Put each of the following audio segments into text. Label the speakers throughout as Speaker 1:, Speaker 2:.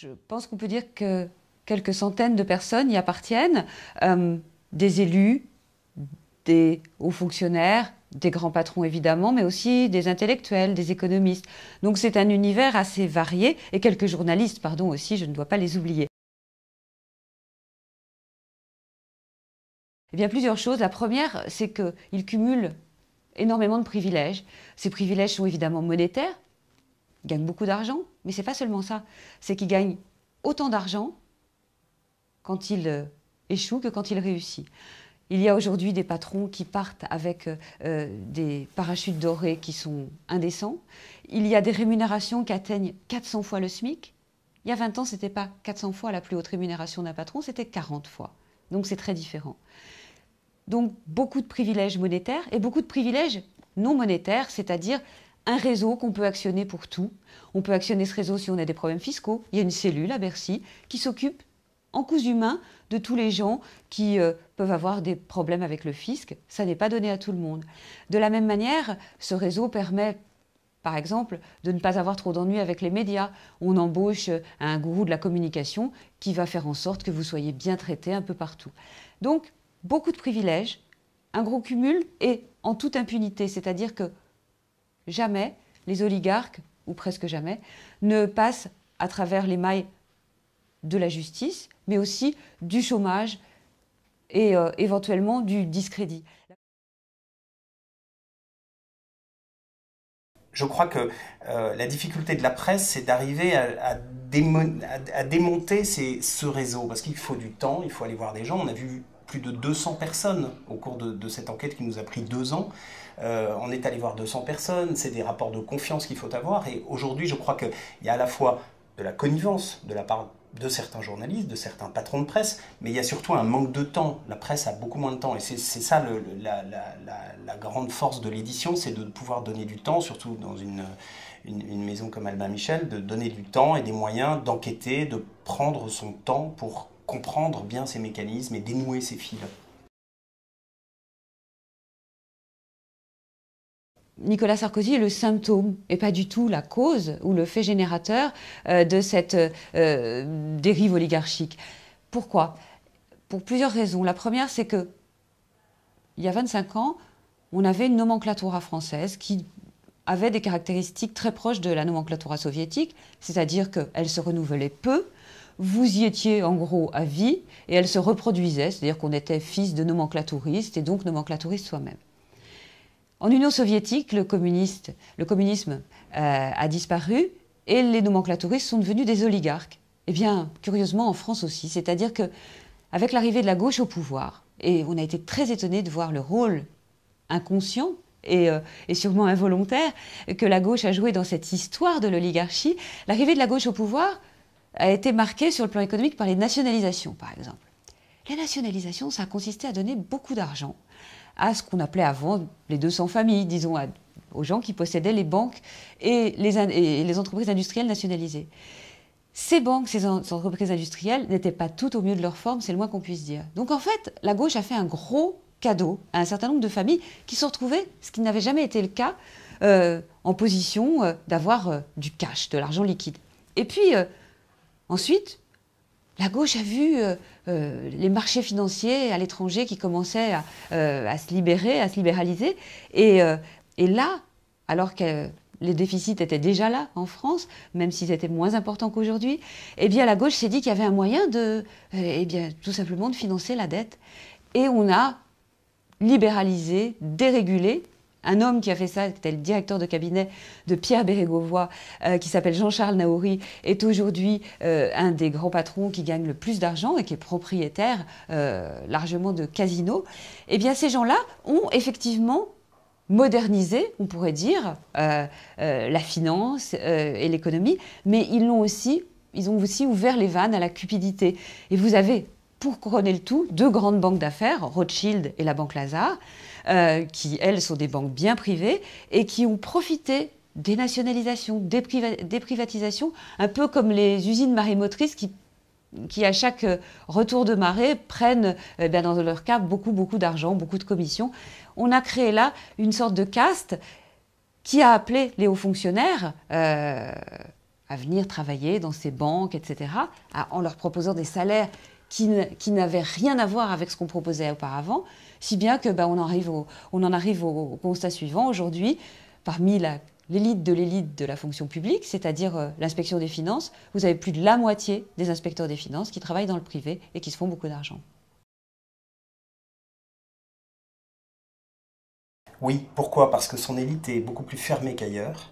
Speaker 1: Je pense qu'on peut dire que quelques centaines de personnes y appartiennent, des élus, des hauts fonctionnaires, des grands patrons évidemment, mais aussi des intellectuels, des économistes. Donc c'est un univers assez varié, et quelques journalistes, pardon aussi, je ne dois pas les oublier. Eh bien, plusieurs choses. La première, c'est qu'ils cumulent énormément de privilèges. Ces privilèges sont évidemment monétaires, ils gagnent beaucoup d'argent, mais ce n'est pas seulement ça. C'est qu'ils gagnent autant d'argent quand ils échouent que quand ils réussissent. Il y a aujourd'hui des patrons qui partent avec des parachutes dorés qui sont indécents. Il y a des rémunérations qui atteignent 400 fois le SMIC. Il y a 20 ans, ce n'était pas 400 fois la plus haute rémunération d'un patron, c'était 40 fois. Donc c'est très différent. Donc beaucoup de privilèges monétaires et beaucoup de privilèges non monétaires, c'est-à-dire un réseau qu'on peut actionner pour tout. On peut actionner ce réseau si on a des problèmes fiscaux. Il y a une cellule à Bercy qui s'occupe en cousu main de tous les gens qui peuvent avoir des problèmes avec le fisc. Ça n'est pas donné à tout le monde. De la même manière, ce réseau permet, par exemple, de ne pas avoir trop d'ennuis avec les médias. On embauche un gourou de la communication qui va faire en sorte que vous soyez bien traité un peu partout. Donc, beaucoup de privilèges, un gros cumul et en toute impunité, c'est-à-dire que jamais les oligarques, ou presque jamais, ne passent à travers les mailles de la justice, mais aussi du chômage et éventuellement du discrédit.
Speaker 2: Je crois que la difficulté de la presse, c'est d'arriver à démonter ce réseau, parce qu'il faut du temps, il faut aller voir des gens. On a vu plus de 200 personnes au cours de cette enquête qui nous a pris 2 ans. On est allé voir 200 personnes, c'est des rapports de confiance qu'il faut avoir. Et aujourd'hui, je crois qu'il y a à la fois de la connivence de la part de certains journalistes, de certains patrons de presse, mais il y a surtout un manque de temps. La presse a beaucoup moins de temps, et c'est ça la grande force de l'édition, c'est de pouvoir donner du temps, surtout dans une maison comme Albin Michel, de donner du temps et des moyens d'enquêter, de prendre son temps pour comprendre bien ces mécanismes et dénouer ces fils.
Speaker 1: Nicolas Sarkozy est le symptôme et pas du tout la cause ou le fait générateur de cette dérive oligarchique. Pourquoi? Pour plusieurs raisons. La première, c'est que il y a 25 ans, on avait une nomenclatura française qui avait des caractéristiques très proches de la nomenclatura soviétique, c'est-à-dire qu'elle se renouvelait peu, vous y étiez en gros à vie, et elle se reproduisait, c'est-à-dire qu'on était fils de nomenclaturistes et donc nomenclaturistes soi-même. En Union soviétique, le communisme a disparu et les nomenclaturistes sont devenus des oligarques. Eh bien, curieusement, en France aussi, c'est-à-dire qu'avec l'arrivée de la gauche au pouvoir, et on a été très étonnés de voir le rôle inconscient et sûrement involontaire que la gauche a joué dans cette histoire de l'oligarchie, l'arrivée de la gauche au pouvoir a été marquée sur le plan économique par les nationalisations, par exemple. Les nationalisations, ça a consisté à donner beaucoup d'argent à ce qu'on appelait avant les 200 familles, disons, aux gens qui possédaient les banques et les entreprises industrielles nationalisées. Ces banques, ces entreprises industrielles n'étaient pas toutes au mieux de leur forme, c'est le moins qu'on puisse dire. Donc en fait, la gauche a fait un gros cadeau à un certain nombre de familles qui se retrouvaient, ce qui n'avait jamais été le cas, en position d'avoir du cash, de l'argent liquide. Et puis, ensuite, la gauche a vu les marchés financiers à l'étranger qui commençaient à se libérer, à se libéraliser. Et là, alors que les déficits étaient déjà là en France, même s'ils étaient moins importants qu'aujourd'hui, eh bien la gauche s'est dit qu'il y avait un moyen tout simplement de financer la dette. Et on a libéralisé, dérégulé. Un homme qui a fait ça, qui était le directeur de cabinet de Pierre Bérégovoy, qui s'appelle Jean-Charles Naouri, est aujourd'hui un des grands patrons qui gagne le plus d'argent et qui est propriétaire largement de casinos. Eh bien, ces gens-là ont effectivement modernisé, on pourrait dire, la finance et l'économie, mais ils ont aussi ouvert les vannes à la cupidité. Et vous avez, pour couronner le tout, 2 grandes banques d'affaires, Rothschild et la Banque Lazare, qui, elles, sont des banques bien privées et qui ont profité des nationalisations, des privatisations, un peu comme les usines marémotrices qui à chaque retour de marée, prennent, dans leur cas, beaucoup d'argent, beaucoup de commissions. On a créé là une sorte de caste qui a appelé les hauts fonctionnaires, à venir travailler dans ces banques, etc., en leur proposant des salaires qui n'avaient rien à voir avec ce qu'on proposait auparavant, si bien que on en arrive au constat suivant. Aujourd'hui, parmi l'élite de la fonction publique, c'est-à-dire l'inspection des finances, vous avez plus de la moitié des inspecteurs des finances qui travaillent dans le privé et qui se font beaucoup d'argent.
Speaker 2: Oui, pourquoi? Parce que son élite est beaucoup plus fermée qu'ailleurs.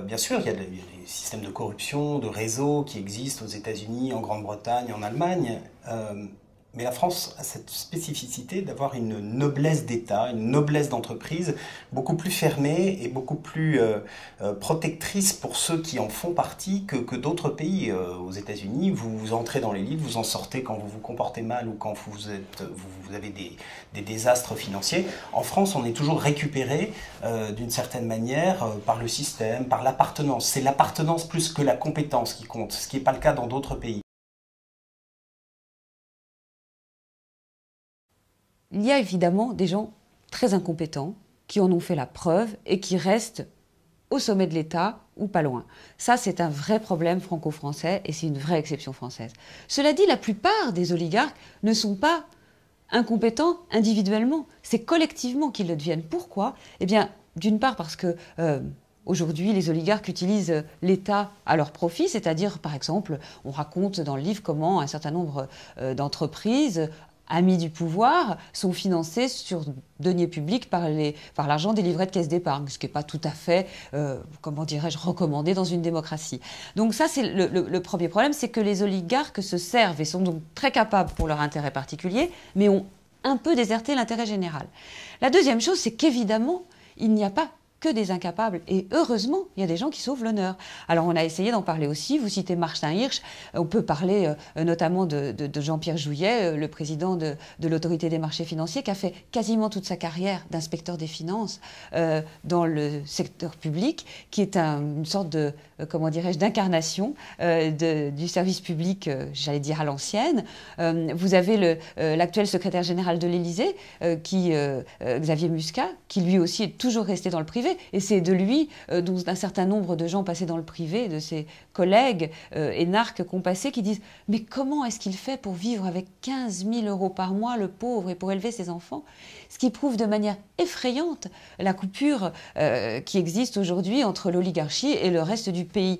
Speaker 2: Bien sûr, il y a des systèmes de corruption, de réseaux qui existent aux États-Unis, en Grande-Bretagne, en Allemagne. Mais la France a cette spécificité d'avoir une noblesse d'État, une noblesse d'entreprise beaucoup plus fermée et beaucoup plus protectrice pour ceux qui en font partie que d'autres pays. Aux États-Unis, vous entrez dans l'élite, vous en sortez quand vous vous comportez mal ou quand vous avez des désastres financiers. En France, on est toujours récupéré d'une certaine manière par le système, par l'appartenance. C'est l'appartenance plus que la compétence qui compte, ce qui n'est pas le cas dans d'autres pays.
Speaker 1: Il y a évidemment des gens très incompétents qui en ont fait la preuve et qui restent au sommet de l'État ou pas loin. Ça, c'est un vrai problème franco-français et c'est une vraie exception française. Cela dit, la plupart des oligarques ne sont pas incompétents individuellement. C'est collectivement qu'ils le deviennent. Pourquoi? Eh bien, d'une part parce que aujourd'hui, les oligarques utilisent l'État à leur profit, c'est-à-dire, par exemple, on raconte dans le livre comment un certain nombre d'entreprises amis du pouvoir, sont financés sur deniers publics par l'argent des livrets de caisse d'épargne, ce qui n'est pas tout à fait, comment dirais-je, recommandé dans une démocratie. Donc ça, c'est le premier problème, c'est que les oligarques se servent et sont donc très capables pour leur intérêt particulier, mais ont un peu déserté l'intérêt général. La deuxième chose, c'est qu'évidemment, il n'y a pas que des incapables. Et heureusement, il y a des gens qui sauvent l'honneur. Alors on a essayé d'en parler aussi. Vous citez Martin Hirsch. On peut parler notamment de Jean-Pierre Jouyet, le président de l'autorité des marchés financiers, qui a fait quasiment toute sa carrière d'inspecteur des finances dans le secteur public, qui est une sorte de, comment dirais-je, d'incarnation du service public, j'allais dire à l'ancienne. Vous avez l'actuel secrétaire général de l'Élysée, Xavier Muscat, qui lui aussi est toujours resté dans le privé. Et c'est de lui, dont un certain nombre de gens passés dans le privé, de ses collègues énarques qui ont passé, qui disent « Mais comment est-ce qu'il fait pour vivre avec 15 000 euros par mois, le pauvre, et pour élever ses enfants ?» Ce qui prouve de manière effrayante la coupure qui existe aujourd'hui entre l'oligarchie et le reste du pays.